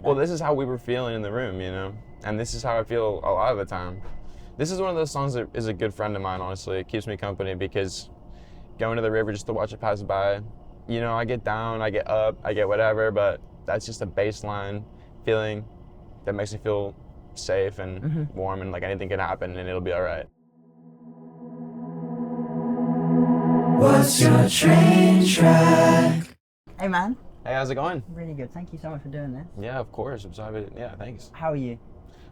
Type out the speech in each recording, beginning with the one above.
Well, this is how we were feeling in the room, you know? And this is how I feel a lot of the time. This is one of those songs that is a good friend of mine, honestly. It keeps me company because going to the river just to watch it pass by, you know, I get down, I get up, I get whatever, but that's just a baseline feeling that makes me feel safe and warm and like anything can happen and it'll be all right. What's your train track? Hey man. Hey, how's it going? Really good. Thank you so much for doing this. Yeah, of course. I'm sorry. Yeah, thanks. How are you?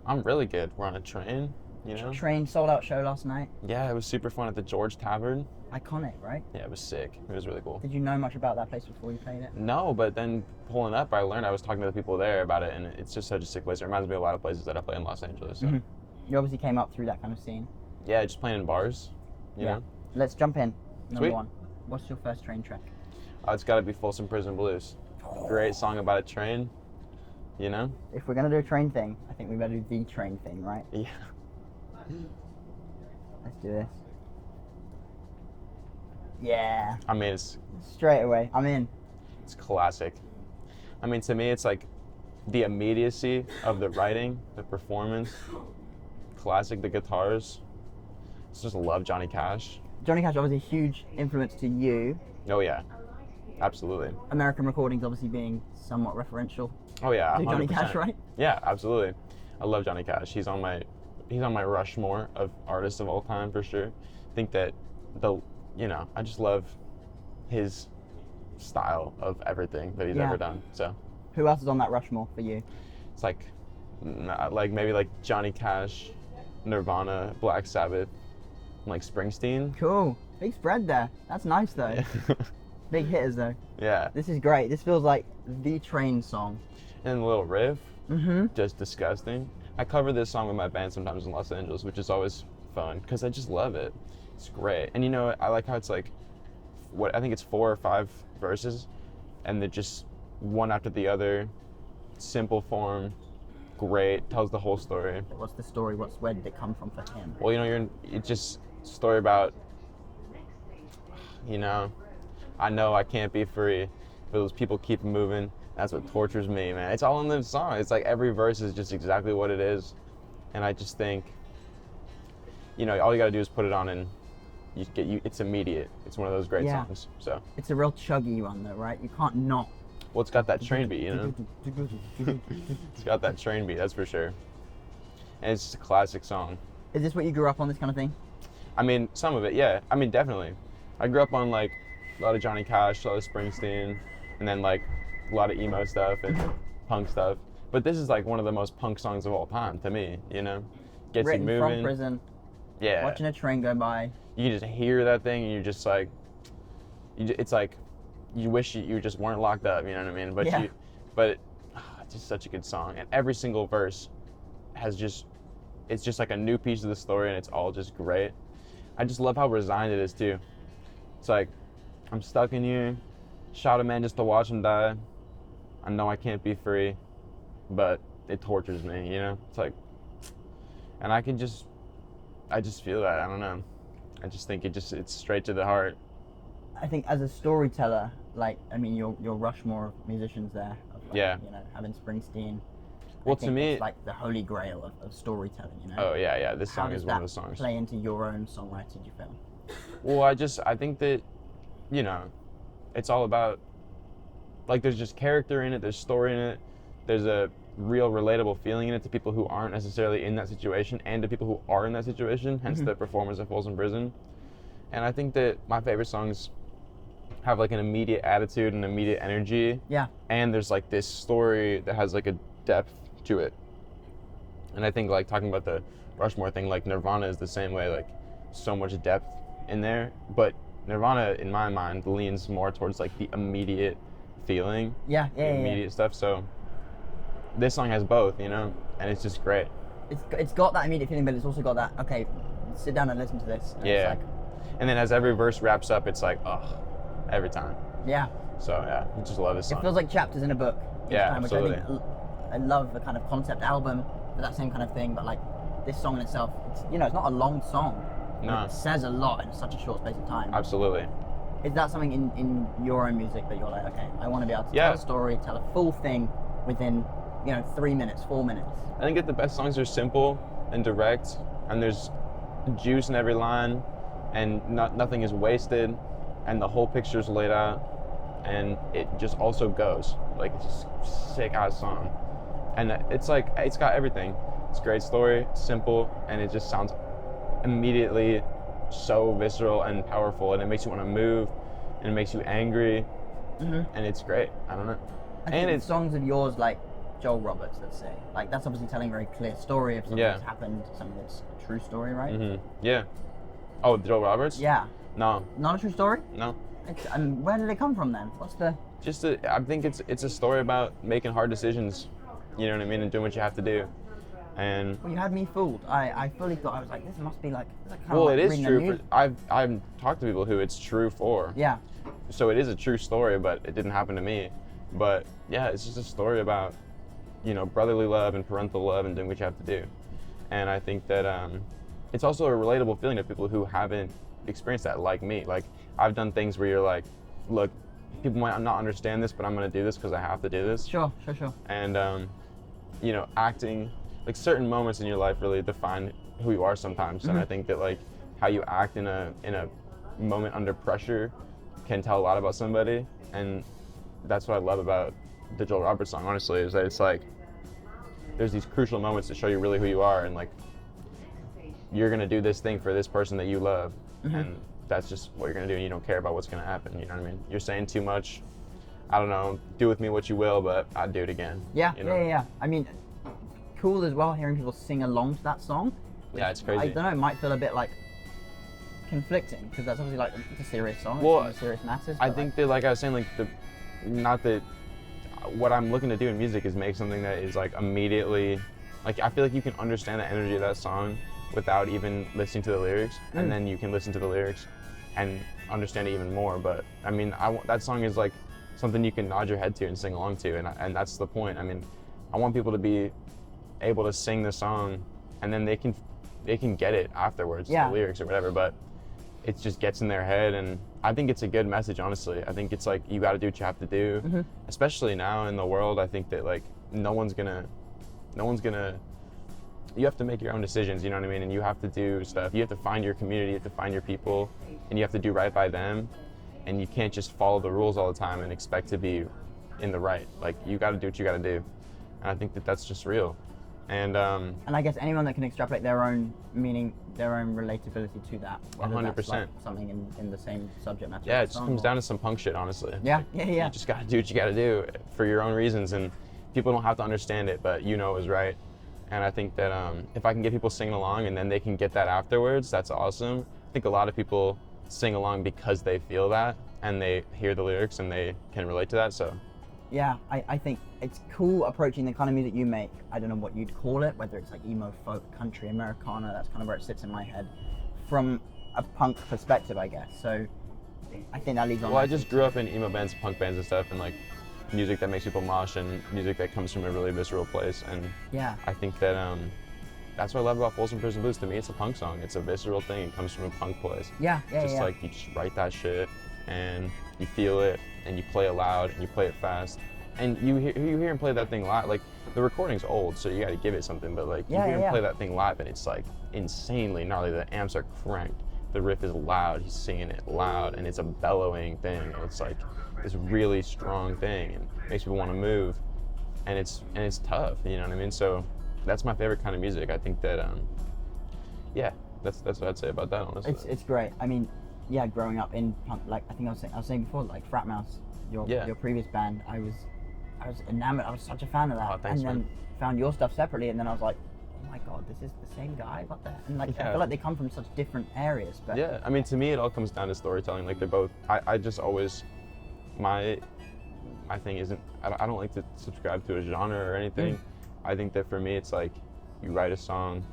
I'm really good. We're on a train, you know? Train sold out show last night. Yeah, it was super fun at the George Tavern. Iconic, right? Yeah, it was sick. It was really cool. Did you know much about that place before you played it? No, but then pulling up, I learned I was talking to the people there about it, and it's just such a sick place. It reminds me of a lot of places that I play in Los Angeles. So. You obviously came up through that kind of scene. Yeah, just playing in bars, you know? Let's jump in. Number Sweet. one. What's your first train track? It's got to be Folsom Prison Blues. Great song about a train, you know? If we're going to do a train thing, I think we better do the train thing, right? Yeah. Let's do this. Yeah. I mean, it's Straight away. I'm in. classic. I mean, to me, it's like the immediacy of the writing, the performance, classic, the guitars. I just love Johnny Cash. Johnny Cash obviously a huge influence to you. Oh, yeah. Absolutely. American recordings obviously being somewhat referential Oh, yeah. to Johnny 100%. Cash, right? Yeah, absolutely. I love Johnny Cash. He's on my Rushmore of artists of all time for sure. I think that I just love his style of everything that he's ever done. So Who else is on that Rushmore for you? it's like maybe like Johnny Cash, Nirvana, Black Sabbath, and like Springsteen. Cool. Big spread there. That's nice though. Big hitters though. Yeah. This is great. This feels like the train song. And the little riff, just disgusting. I cover this song with my band sometimes in Los Angeles, which is always fun because I just love it. It's great. And you know, I like how it's like, I think it's 4 or 5 verses, and they're just one after the other, simple form, great, tells the whole story. What's the story? Where did it come from for him? Well, you know, it's just a story about, you know I can't be free, but those people keep moving. That's what tortures me, man. It's all in the song. It's like every verse is just exactly what it is. And I just think, you know, all you gotta do is put it on and it's immediate. It's one of those great songs, so. It's a real chuggy one though, right? You can't not. Well, it's got that train beat, you know? It's got that train beat, that's for sure. And it's just a classic song. Is this what you grew up on, this kind of thing? I mean, some of it, yeah. I mean, definitely. I grew up on like a lot of Johnny Cash, a lot of Springsteen, and then like a lot of emo stuff and punk stuff. But this is like one of the most punk songs of all time to me, you know? Gets Written you moving. from prison. Yeah. Watching a train go by. You can just hear that thing and you're just like, it's like, you wish you just weren't locked up, you know what I mean? But it's just such a good song. And every single verse it's just like a new piece of the story and it's all just great. I just love how resigned it is too. It's like, I'm stuck in here, shot a man just to watch him die. I know I can't be free, but it tortures me, you know? It's like, and I just feel that, I don't know. I just think it's straight to the heart. I think as a storyteller, like, I mean, your Rushmore musicians there. Of like, Yeah. You know, having Springsteen. Well, I think to me, it's like the holy grail of storytelling, you know? Oh, yeah. This How song does is one of that the songs. play into your own songwriting, you feel? Well, I think that, you know, it's all about, like, there's just character in it, there's story in it, there's a real relatable feeling in it to people who aren't necessarily in that situation and to people who are in that situation, hence the performers of Folsom Prison. And I think that my favorite songs have like an immediate attitude and immediate energy. Yeah. And there's like this story that has like a depth to it. And I think like talking about the Rushmore thing, like Nirvana is the same way, like so much depth in there. But Nirvana, in my mind, leans more towards like the immediate feeling. Yeah. Immediate stuff. So this song has both, you know, and it's just great. It's got that immediate feeling, but it's also got that, okay, sit down and listen to this. And Yeah. It's like, and then as every verse wraps up, it's like, oh, every time. yeah. So yeah, I just love this song. It feels like chapters in a book each Yeah, time, which absolutely. I think I love the kind of concept album for that same kind of thing, but like this song in itself, it's not a long song. No. It says a lot in such a short space of time. Absolutely. Is that something in your own music that you're like, okay, I want to be able to Yeah. tell a story, tell a full thing within 3 minutes, 4 minutes. I think that the best songs are simple and direct, and there's juice in every line, and nothing is wasted, and the whole picture's laid out, and it just also goes. Like, it's just a sick-ass song. And it's like, it's got everything. It's a great story, simple, and it just sounds immediately so visceral and powerful, and it makes you want to move, and it makes you angry, and it's great. I don't know. And it's songs of yours, like Joel Roberts, let's say, like that's obviously telling a very clear story of something that's happened, something that's a true story, right? Yeah. Oh, Joel Roberts? Yeah. No. Not a true story? No. And where did it come from then? What's the? I think it's a story about making hard decisions, you know what I mean, and doing what you have to do. And well, you had me fooled. I fully thought, I was like, this must be like kind well, of like it is true. I've talked to people who it's true for. Yeah. So it is a true story, but it didn't happen to me. But yeah, it's just a story about, brotherly love and parental love and doing what you have to do. And I think that it's also a relatable feeling to people who haven't experienced that, like me. Like, I've done things where you're like, look, people might not understand this, but I'm going to do this because I have to do this. Sure. And, acting, like certain moments in your life really define who you are sometimes. And I think that like how you act in a moment under pressure can tell a lot about somebody. And that's what I love about the Joel Roberts song, honestly, is that it's like there's these crucial moments to show you really who you are, and like you're gonna do this thing for this person that you love, and that's just what you're gonna do, and you don't care about what's gonna happen. You know what I mean? You're saying too much. I don't know. Do with me what you will, but I'd do it again. Yeah. I mean, cool as well hearing people sing along to that song. Yeah, it's crazy. I don't know. It might feel a bit like conflicting because that's obviously like it's a serious song. Well, it's serious matters. I think that, like I was saying, like not that what I'm looking to do in music is make something that is like immediately, like I feel like you can understand the energy of that song without even listening to the lyrics, and then you can listen to the lyrics and understand it even more. But I mean, that song is like something you can nod your head to and sing along to, and that's the point. I mean, I want people to be able to sing the song, and then they can get it afterwards, the lyrics or whatever. But it just gets in their head, and I think it's a good message, honestly. I think it's like you got to do what you have to do, especially now in the world. I think that like no one's gonna. You have to make your own decisions, you know what I mean? And you have to do stuff. You have to find your community, you have to find your people, and you have to do right by them. And you can't just follow the rules all the time and expect to be in the right. Like, you got to do what you got to do. And I think that that's just real. And I guess anyone that can extrapolate their own meaning, their own relatability to that. 100%. Like something in the same subject matter. Yeah, it just comes down to some punk shit, honestly. Yeah. You just got to do what you got to do for your own reasons. And people don't have to understand it, but you know it was right. And I think that if I can get people singing along and then they can get that afterwards, that's awesome. I think a lot of people sing along because they feel that and they hear the lyrics and they can relate to that. So yeah, I think it's cool approaching the kind of music you make. I don't know what you'd call it, whether it's like emo, folk, country, Americana. That's kind of where it sits in my head from a punk perspective, I guess. So I think that leads on. Well, I just grew up in emo bands, punk bands and stuff, and like music that makes people mosh and music that comes from a really visceral place. And yeah, I think that that's what I love about Folsom Prison Blues. To me, it's a punk song. It's a visceral thing. It comes from a punk place. Yeah. Like you just write that shit and you feel it and you play it loud and you play it fast. And you hear him play that thing live. Like, the recording's old, so you got to give it something. But like, you hear him play that thing live, and it's like insanely gnarly. The amps are cranked. The riff is loud. He's singing it loud, and it's a bellowing thing. And it's like this really strong thing, and makes people want to move. And it's tough. You know what I mean? So that's my favorite kind of music. I think that that's what I'd say about that, honestly. It's great. I mean, yeah, growing up in punk, like I think I was saying before, like Frat Mouse, your previous band, I was enamored. I was such a fan of that. Oh, thanks, and then man. found your stuff separately, and then I was like, oh my god, this is the same guy. What the? And like I feel like they come from such different areas. But yeah, I mean, to me, it all comes down to storytelling. Like, they're both. I just always, my thing isn't. I don't like to subscribe to a genre or anything. I think that for me, it's like you write a song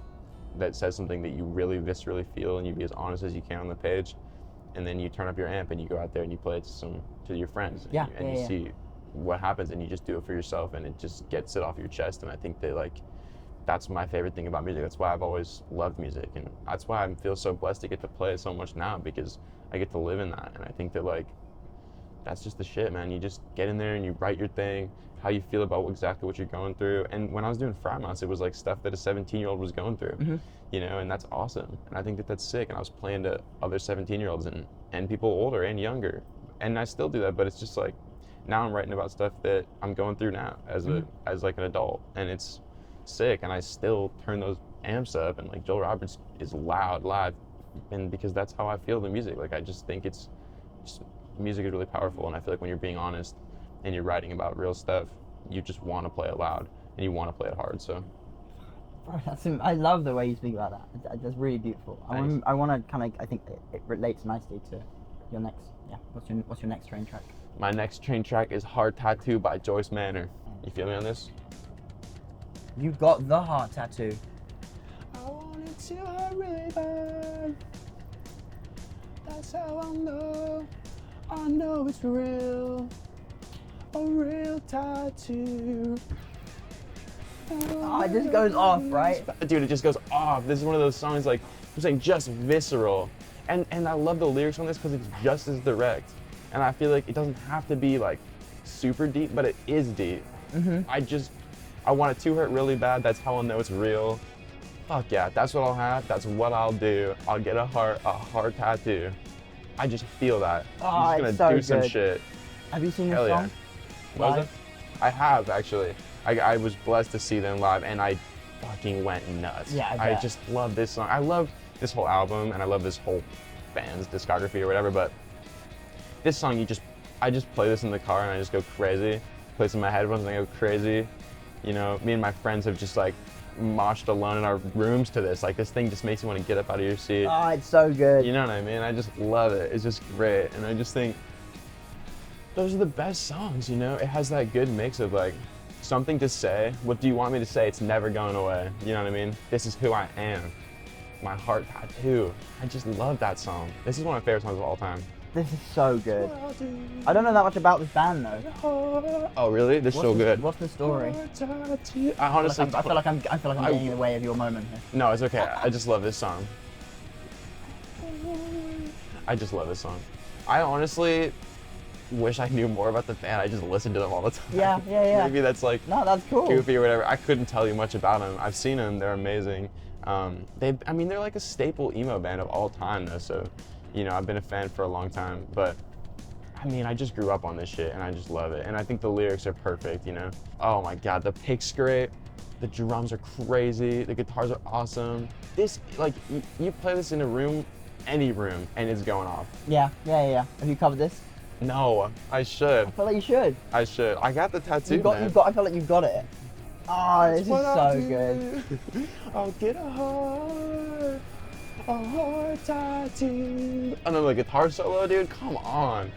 that says something that you really viscerally feel, and you be as honest as you can on the page, and then you turn up your amp and you go out there and you play it to your friends. And you see what happens, and you just do it for yourself, and it just gets it off your chest. And I think that like that's my favorite thing about music. That's why I've always loved music, and that's why I feel so blessed to get to play it so much now, because I get to live in that. And I think that like that's just the shit, man. You just get in there and you write your thing, how you feel about exactly what you're going through. And when I was doing Frat Mouse, it was like stuff that a 17-year-old was going through, you know, and that's awesome. And I think that that's sick. And I was playing to other 17-year-olds and people older and younger. And I still do that, but it's just like, now I'm writing about stuff that I'm going through now as as like an adult, and it's sick. And I still turn those amps up, and like Joel Roberts is loud live, and because that's how I feel the music. Like I just think music is really powerful, and I feel like when you're being honest and you're writing about real stuff, you just want to play it loud and you want to play it hard. So I love the way you speak about that. That's really beautiful. I want to kind of, I think it relates nicely to your next, what's your next train track? My next train track is Heart Tattoo by Joyce Manor. You feel me on this? You got the heart tattoo. I want it to hurt really bad. That's how I know it's real. A real tattoo. Oh, it just goes off, right? Dude, it just goes off. This is one of those songs, like, I'm saying, just visceral. And I love the lyrics on this because it's just as direct. And I feel like it doesn't have to be, like, super deep, but it is deep. I want it to hurt really bad. That's how I'll know it's real. Fuck yeah, that's what I'll have. That's what I'll do. I'll get a heart tattoo. I just feel that. I'm just gonna do some shit. Have you seen this Hell song? Yeah. What was it? I have, actually. I was blessed to see them live, and I fucking went nuts. Yeah, I just love this song. I love this whole album, and I love this whole band's discography or whatever, but this song, I just play this in the car and I just go crazy. Play this in my headphones and I go crazy. You know, me and my friends have just like moshed alone in our rooms to this. Like, this thing just makes you want to get up out of your seat. Oh, it's so good. You know what I mean? I just love it. It's just great. And I just think those are the best songs, you know? It has that good mix of like something to say. What do you want me to say? It's never going away. You know what I mean? This is who I am. My heart tattoo. I just love that song. This is one of my favorite songs of all time. This is so good. I don't know that much about this band though. Oh really? This is so good. What's the story? I honestly, I feel like I'm getting in the way of your moment here. No, it's okay. I just love this song. I just love this song. I honestly wish I knew more about the band. I just listen to them all the time. Yeah. Maybe that's like No, that's cool. goofy or whatever. I couldn't tell you much about them. I've seen them. They're amazing. They're like a staple emo band of all time though. So, you know, I've been a fan for a long time. But I mean, I just grew up on this shit and I just love it. And I think the lyrics are perfect. You know. Oh my God, the pick's great. The drums are crazy. The guitars are awesome. This, like, you play this in a room, any room, and it's going off. Yeah. Have you covered this? No, I should. I feel like you should. I should. I got the tattoo, man. I feel like you've got it. Oh, this is so good. I'll get a heart tattoo. And then the guitar solo, dude, come on.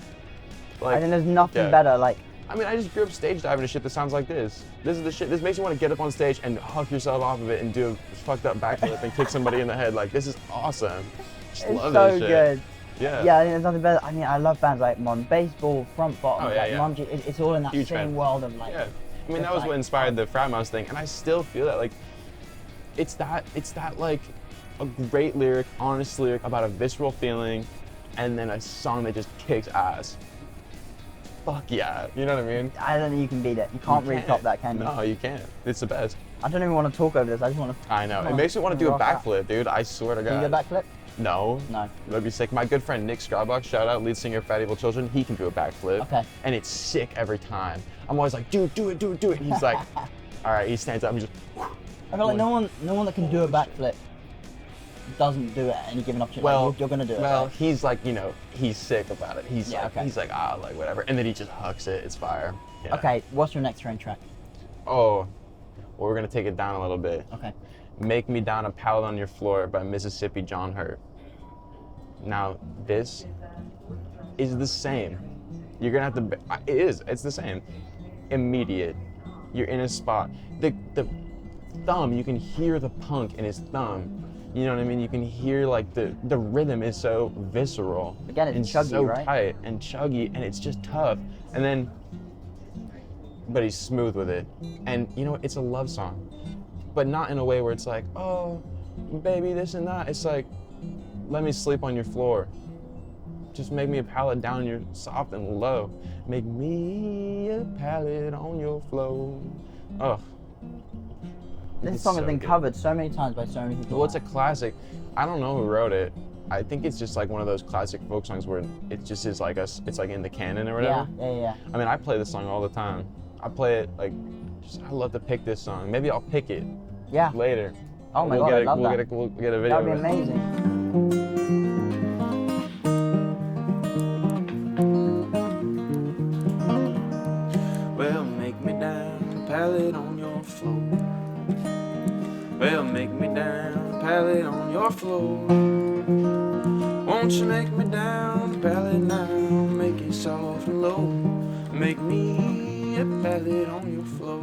Like, I think there's nothing better, like. I mean, I just grew up stage diving to shit that sounds like this. This is the shit. This makes you want to get up on stage and huck yourself off of it and do a fucked up backflip and kick somebody in the head. Like, this is awesome. Just It's love so this shit. good. Yeah. Yeah, I think there's nothing better. I mean, I love bands like Modern Baseball, Front Bottom, Oh, yeah, like yeah. Mom G. It's all in that Huge same fan. world of like. Yeah. I mean, just that was like- what inspired the Frat Mouse thing, and I still feel that, like, it's that like a great lyric, honest lyric about a visceral feeling, and then a song that just kicks ass. Fuck yeah, you know what I mean? I don't think you can beat it. You can't really top that, can you? No, you can't. It's the best. I don't even want to talk over this. I just want to. I know. It makes me want to do a rock out. backflip, dude. I swear to God. Can you do a backflip? No. No. That'd be sick. My good friend Nick Strawbach, shout out, lead singer of Fat Evil Children, he can do a backflip. Okay. And it's sick every time. I'm always like, dude, do it. And he's like, all right, he stands up and just, I feel like no one that can do a backflip doesn't do it at any given opportunity. well, Like, you're gonna do it. Well, right? he's like, you know, he's sick about it. He's Yeah, like, okay. he's like, like whatever. And then he just hucks it. It's fire. Yeah. Okay, what's your next train track? Oh, well, we're gonna take it down a little bit. Okay. Make Me Down a Pallet on Your Floor by Mississippi John Hurt. Now, this is the same. You're gonna have to, it's the same. Immediate. You're in a spot. The thumb, you can hear the punk in his thumb. You know what I mean? You can hear like the rhythm is so visceral. Again, it's and chuggy, so right? tight and chuggy, and it's just tough. And then, but he's smooth with it. And you know, it's a love song, but not in a way where it's like, oh, baby, this and that. It's like, let me sleep on your floor. Just make me a pallet down your soft and low. Make me a pallet on your flow. Ugh. This song has been covered so many times by so many people. Well, it's a classic. I don't know who wrote it. I think it's just like one of those classic folk songs where it just is like it's like in the canon or whatever. Yeah. I mean, I play this song all the time. I play it like, I love to pick this song. Maybe I'll pick it later. Oh my God, I love that. We'll get a video. That would be amazing. Well, make me down, pallet on your floor. Well, make me down, pallet on your floor. Won't you make me down, pallet now? Make it soft and low. Make me a pallet on your floor.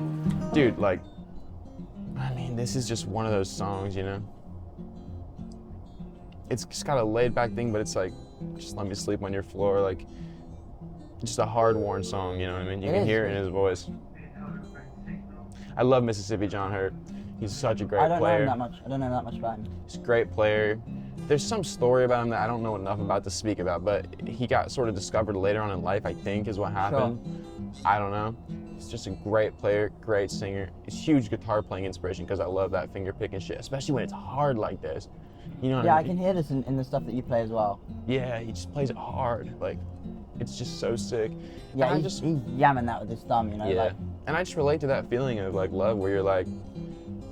Dude, like, I mean, this is just one of those songs, you know? It's just got a laid back thing, but it's like, just let me sleep on your floor. Like, just a hard-worn song, you know what I mean? You can hear it in his voice. I love Mississippi John Hurt. He's such a great player. I don't know that much about him. He's a great player. There's some story about him that I don't know enough about to speak about, but he got sort of discovered later on in life, I think, is what happened. Sure. I don't know. He's just a great player, great singer. He's huge guitar playing inspiration because I love that finger picking shit, especially when it's hard like this. You know what I mean? I can hear this in the stuff that you play as well. Yeah, he just plays it hard. Like, it's just so sick. Yeah, he's yamming that with his thumb, you know? Yeah. Like, and I just relate to that feeling of like love where you're like,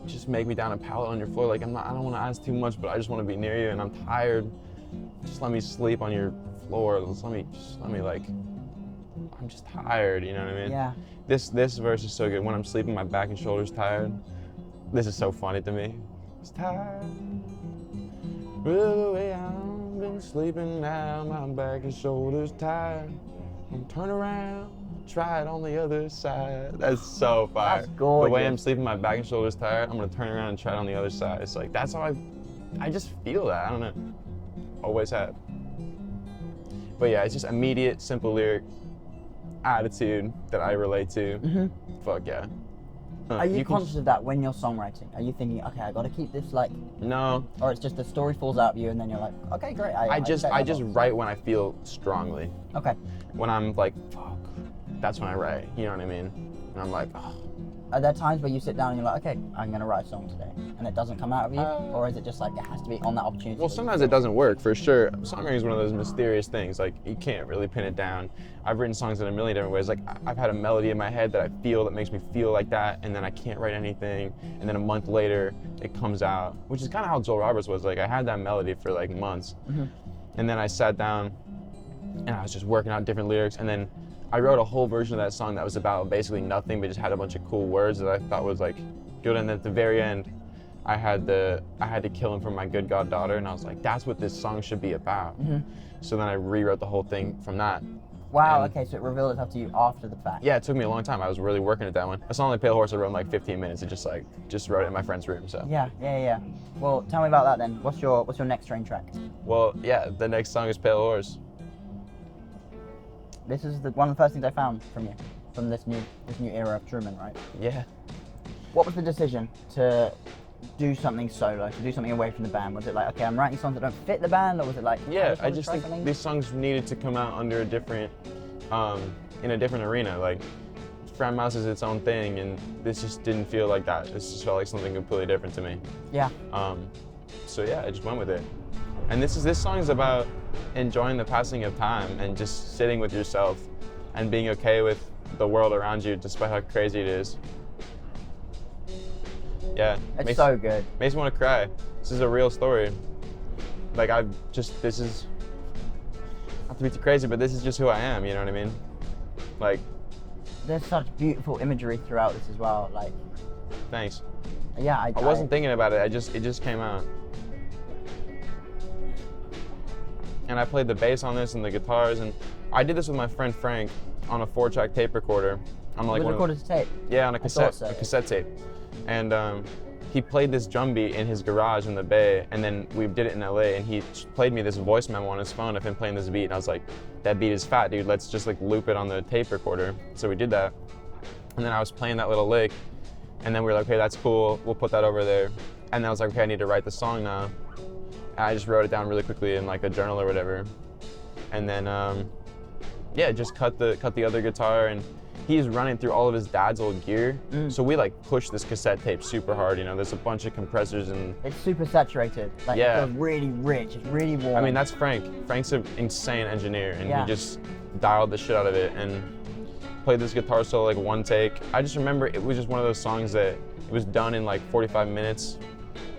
just make me down a pallet on your floor. Like, I don't want to ask too much, but I just want to be near you and I'm tired. Just let me sleep on your floor. Just let me like, I'm just tired, you know what I mean? Yeah. This verse is so good. When I'm sleeping, my back and shoulders tired. This is so funny to me. It's tired. Well, the way I've been sleeping now, my back and shoulders tired. I'm turn around, try it on the other side. That's so fire. That's gorgeous. The way I'm sleeping, my back and shoulders tired, I'm gonna turn around and try it on the other side. It's like, that's how I just feel that, I don't know. Always have. But yeah, it's just immediate, simple lyric, attitude that I relate to. Mm-hmm. Fuck yeah. Are you conscious of that when you're songwriting? Are you thinking, okay, I gotta keep this like... No. Or it's just the story falls out of you and then you're like, okay, great. I just write when I feel strongly. Okay. When I'm like, fuck, that's when I write, you know what I mean? And I'm like, oh. Are there times where you sit down and you're like, okay, I'm gonna write a song today, and it doesn't come out of you? Or is it just like, it has to be on that opportunity? Well, sometimes it doesn't work, for sure. Songwriting is one of those mysterious things, like, you can't really pin it down. I've written songs in a million different ways. Like, I've had a melody in my head that I feel that makes me feel like that, and then I can't write anything, and then a month later, it comes out, which is kind of how Joel Roberts was. Like, I had that melody for like months, and then I sat down, and I was just working out different lyrics, and then I wrote a whole version of that song that was about basically nothing, but just had a bunch of cool words that I thought was like good. And at the very end, I had to kill him for my good goddaughter, and I was like, that's what this song should be about. So then I rewrote the whole thing from that. Wow. Okay, so it revealed itself to you after the fact. Yeah, it took me a long time. I was really working at that one. A song like Pale Horse I wrote in like 15 minutes. It just wrote it in my friend's room. So. Yeah. Well, tell me about that then. What's your next train track? Well, yeah, the next song is Pale Horse. This is one of the first things I found from you, from this new era of Truman, right? Yeah. What was the decision to do something solo, to do something away from the band? Was it like, okay, I'm writing songs that don't fit the band, or was it like, yeah, I just think these songs needed to come out under a different, in a different arena. Like, Frat Mouse is its own thing, and this just didn't feel like that. This just felt like something completely different to me. Yeah. So yeah, I just went with it. And this song is about enjoying the passing of time and just sitting with yourself and being okay with the world around you despite how crazy it is. Yeah. It's so good. Makes me want to cry. This is a real story. Like, this is, not to be too crazy, but this is just who I am, you know what I mean? Like. There's such beautiful imagery throughout this as well, like. Thanks. Yeah, I wasn't thinking about it, it just came out. And I played the bass on this and the guitars, and I did this with my friend Frank on a 4-track tape recorder. On like recorded to tape? Yeah, on a cassette tape. And he played this drum beat in his garage in the Bay, and then we did it in LA, and he played me this voice memo on his phone of him playing this beat, and I was like, that beat is fat, dude, let's just like loop it on the tape recorder. So we did that, and then I was playing that little lick, and then we were like, okay, that's cool, we'll put that over there. And then I was like, okay, I need to write the song now. And I just wrote it down really quickly in like a journal or whatever. and then yeah, just cut the other guitar, and he's running through all of his dad's old gear. So we like push this cassette tape super hard. You know, there's a bunch of compressors and it's super saturated. Like Yeah. it feels really rich. It's really warm. I mean, that's Frank. Frank's an insane engineer, and Yeah. he just dialed the shit out of it and played this guitar solo like one take. I just remember it was just one of those songs that it was done in like 45 minutes,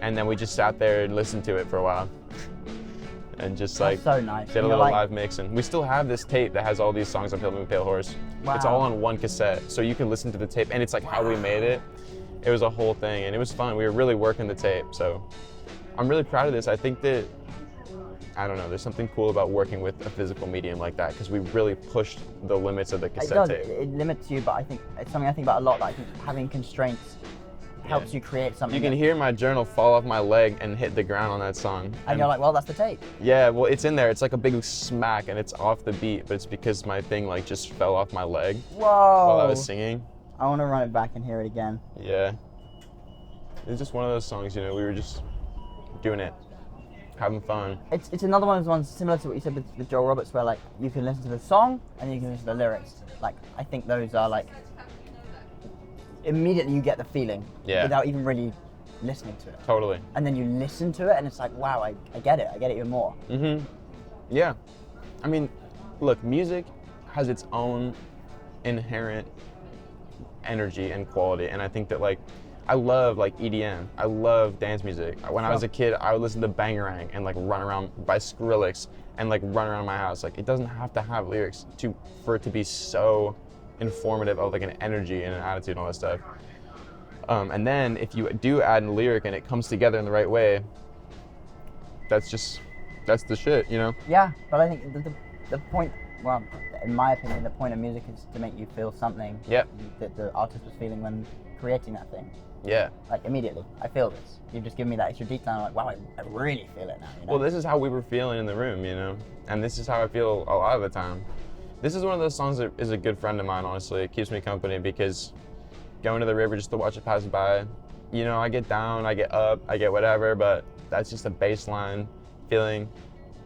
and then we just sat there and listened to it for a while. And just like That's so nice. did a And little you're like- live mix, and we still have this tape that has all these songs on Pale Moon Pale Horse. It's Wow. all on one cassette, so you can listen to the tape, and it's like how we made it. It was a whole thing, and it was fun. We were really working the tape, so I'm really proud of this. I think that, I don't know, there's something cool about working with a physical medium like that, because we really pushed the limits of the It cassette does. tape. It limits you, but I think it's something I think about a lot. That I think having constraints helps you create something. You can that- hear my journal fall off my leg and hit the ground on that song. and you're like, well, that's the tape. Yeah, well, it's in there. It's like a big smack, and it's off the beat, but it's because my thing like just fell off my leg Whoa. while I was singing. I want to run it back and hear it again. Yeah. It's just one of those songs, you know, we were just doing it, having fun. It's another one of those ones similar to what you said with Joel Roberts, where like you can listen to the song and you can listen to the lyrics. Like I think those are like immediately you get the feeling Yeah. without even really listening to it. Totally. And then you listen to it and it's like, wow, I get it even more. Yeah. I mean, look, music has its own inherent energy and quality, and I think that like I love like EDM. I love dance music. When I was a kid, I would listen to Bangarang and like run around by Skrillex and like run around my house. Like it doesn't have to have lyrics for it to be so informative of like an energy and an attitude and all that stuff. And then if you do add a lyric and it comes together in the right way, that's the shit, you know? Yeah, but I think the point, well, in my opinion, the point of music is to make you feel something Yep. that the artist was feeling when creating that thing. Yeah. Like immediately, I feel this. You've just given me that extra detail. I'm like, wow, I really feel it now. You know? Well, this is how we were feeling in the room, you know? And this is how I feel a lot of the time. This is one of those songs that is a good friend of mine, honestly. It keeps me company because going to the river just to watch it pass by, you know, I get down, I get up, I get whatever, but that's just a baseline feeling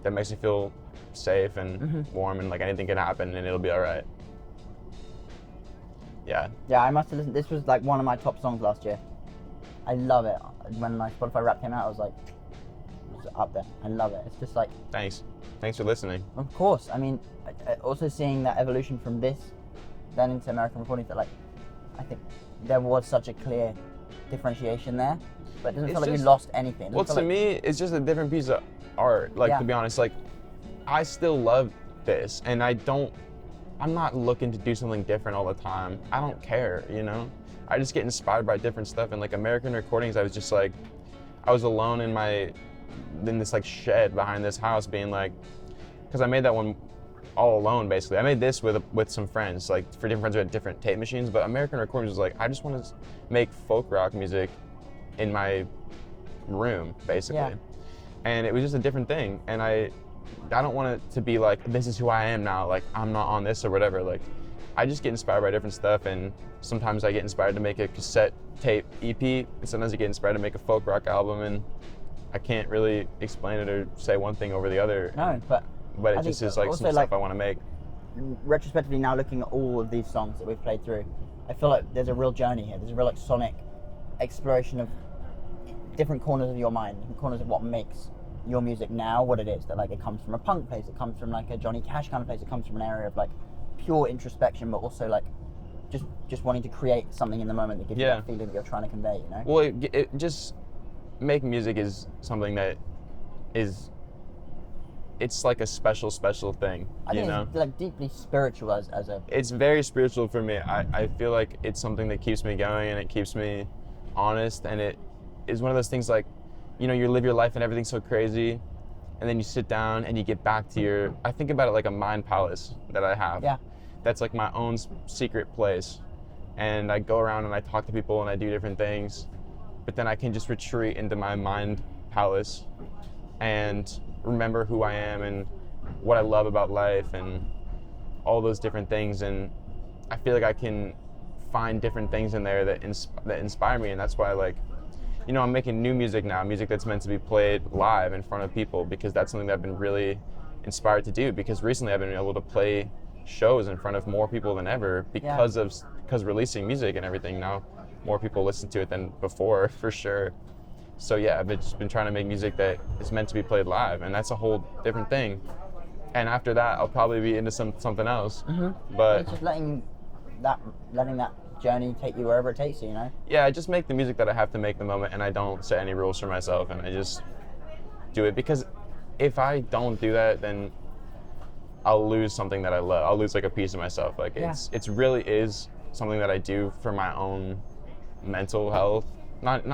that makes me feel safe and warm, and like anything can happen and it'll be all right. Yeah. Yeah, I must have listened. This was like one of my top songs last year. I love it. When my Spotify Wrapped came out, I was like, it was up there. I love it. It's just like, Thanks for listening. of course. I mean, also seeing that evolution from this, then into American recordings, that like, I think there was such a clear differentiation there, but it doesn't feel like you lost anything. It Well, doesn't to feel me, it's just a different piece of art. Like, Yeah. to be honest, like, I still love this, and I'm not looking to do something different all the time. I don't care, you know? I just get inspired by different stuff, and like American recordings, I was just like, I was alone in this like shed behind this house being like, because I made that one all alone basically. I made this with some friends, like for different friends who had different tape machines, but American recordings was like, I just want to make folk rock music in my room basically. Yeah. And it was just a different thing, and I don't want it to be like, this is who I am now, like I'm not on this or whatever. Like I just get inspired by different stuff, and sometimes I get inspired to make a cassette tape EP, and sometimes I get inspired to make a folk rock album, and I can't really explain it or say one thing over the other. No, but But I it just think is like also, some like, stuff I want to make. retrospectively now looking at all of these songs that we've played through, I feel like there's a real journey here. There's a real like sonic exploration of different corners of your mind, different corners of what makes your music now what it is. That like it comes from a punk place, it comes from like a Johnny Cash kind of place, it comes from an area of like pure introspection, but also like just wanting to create something in the moment that gives you that feeling that you're trying to convey, you know? Well, it just making music is something that is, it's like a special thing, I you think know? it's like deeply spiritual as a It's very spiritual for me. I feel like it's something that keeps me going, and it keeps me honest, and it is one of those things like, you know, you live your life and everything's so crazy, and then you sit down and you get back to I think about it like a mind palace that I have. Yeah. That's like my own secret place. And I go around and I talk to people and I do different things, but then I can just retreat into my mind palace and remember who I am and what I love about life and all those different things. And I feel like I can find different things in there that inspire me. And that's why, like, you know, I'm making new music now, music that's meant to be played live in front of people, because that's something that I've been really inspired to do, because recently I've been able to play shows in front of more people than ever because releasing music and everything. Now more people listen to it than before, for sure. So yeah, I've just been trying to make music that is meant to be played live, and that's a whole different thing. And after that, I'll probably be into something else. But it's just letting that journey take you wherever it takes you, you know? Yeah, I just make the music that I have to make the moment, and I don't set any rules for myself, and I just do it, because if I don't do that, then I'll lose something that I love. I'll lose like a piece of myself. Like it's really is something that I do for my own mental health. Not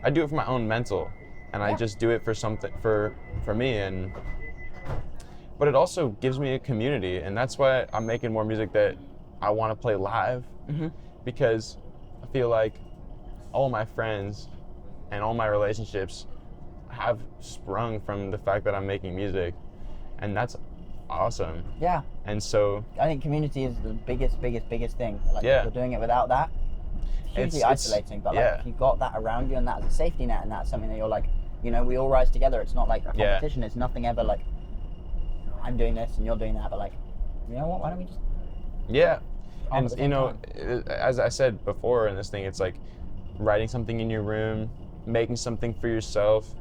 I do it for my own mental, and I just do it for something for me. But it also gives me a community, and that's why I'm making more music that I want to play live, because I feel like all my friends and all my relationships have sprung from the fact that I'm making music, and that's awesome. Yeah. And so I think community is the biggest thing. Like, if you're doing it without that, it's hugely isolating, but like, if you've got that around you, and that's a safety net, and that's something that you're like, you know, we all rise together. It's not like a competition. It's nothing ever like, I'm doing this and you're doing that, but like, you know what, why don't we just... And you know, as I said before in this thing, it's like writing something in your room, making something for yourself,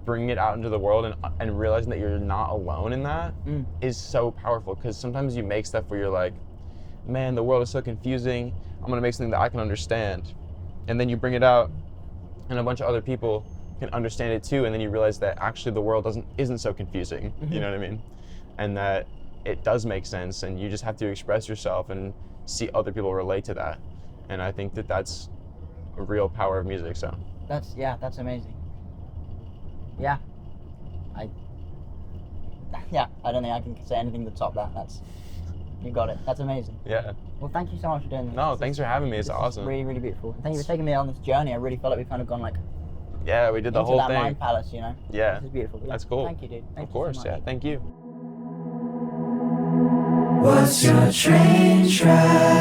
bringing it out into the world, and realizing that you're not alone in that is so powerful, because sometimes you make stuff where you're like, man, the world is so confusing, I'm gonna make something that I can understand. And then you bring it out and a bunch of other people can understand it too, and then you realize that actually the world isn't so confusing, you know what I mean? And that it does make sense, and you just have to express yourself and see other people relate to that. And I think that that's a real power of music. So that's amazing. I don't think I can say anything to top that. You got it. That's amazing. Yeah. Well, thank you so much for doing this. No, thanks for having me. It's awesome. Really, really beautiful. And thank you for taking me on this journey. I really felt like we've kind of gone like, yeah, we did the whole that thing. mind palace, you know. Yeah. This is beautiful. Yeah. That's cool. Thank you, dude. Thank of you course. so much. Yeah. Thank you. What's your train track?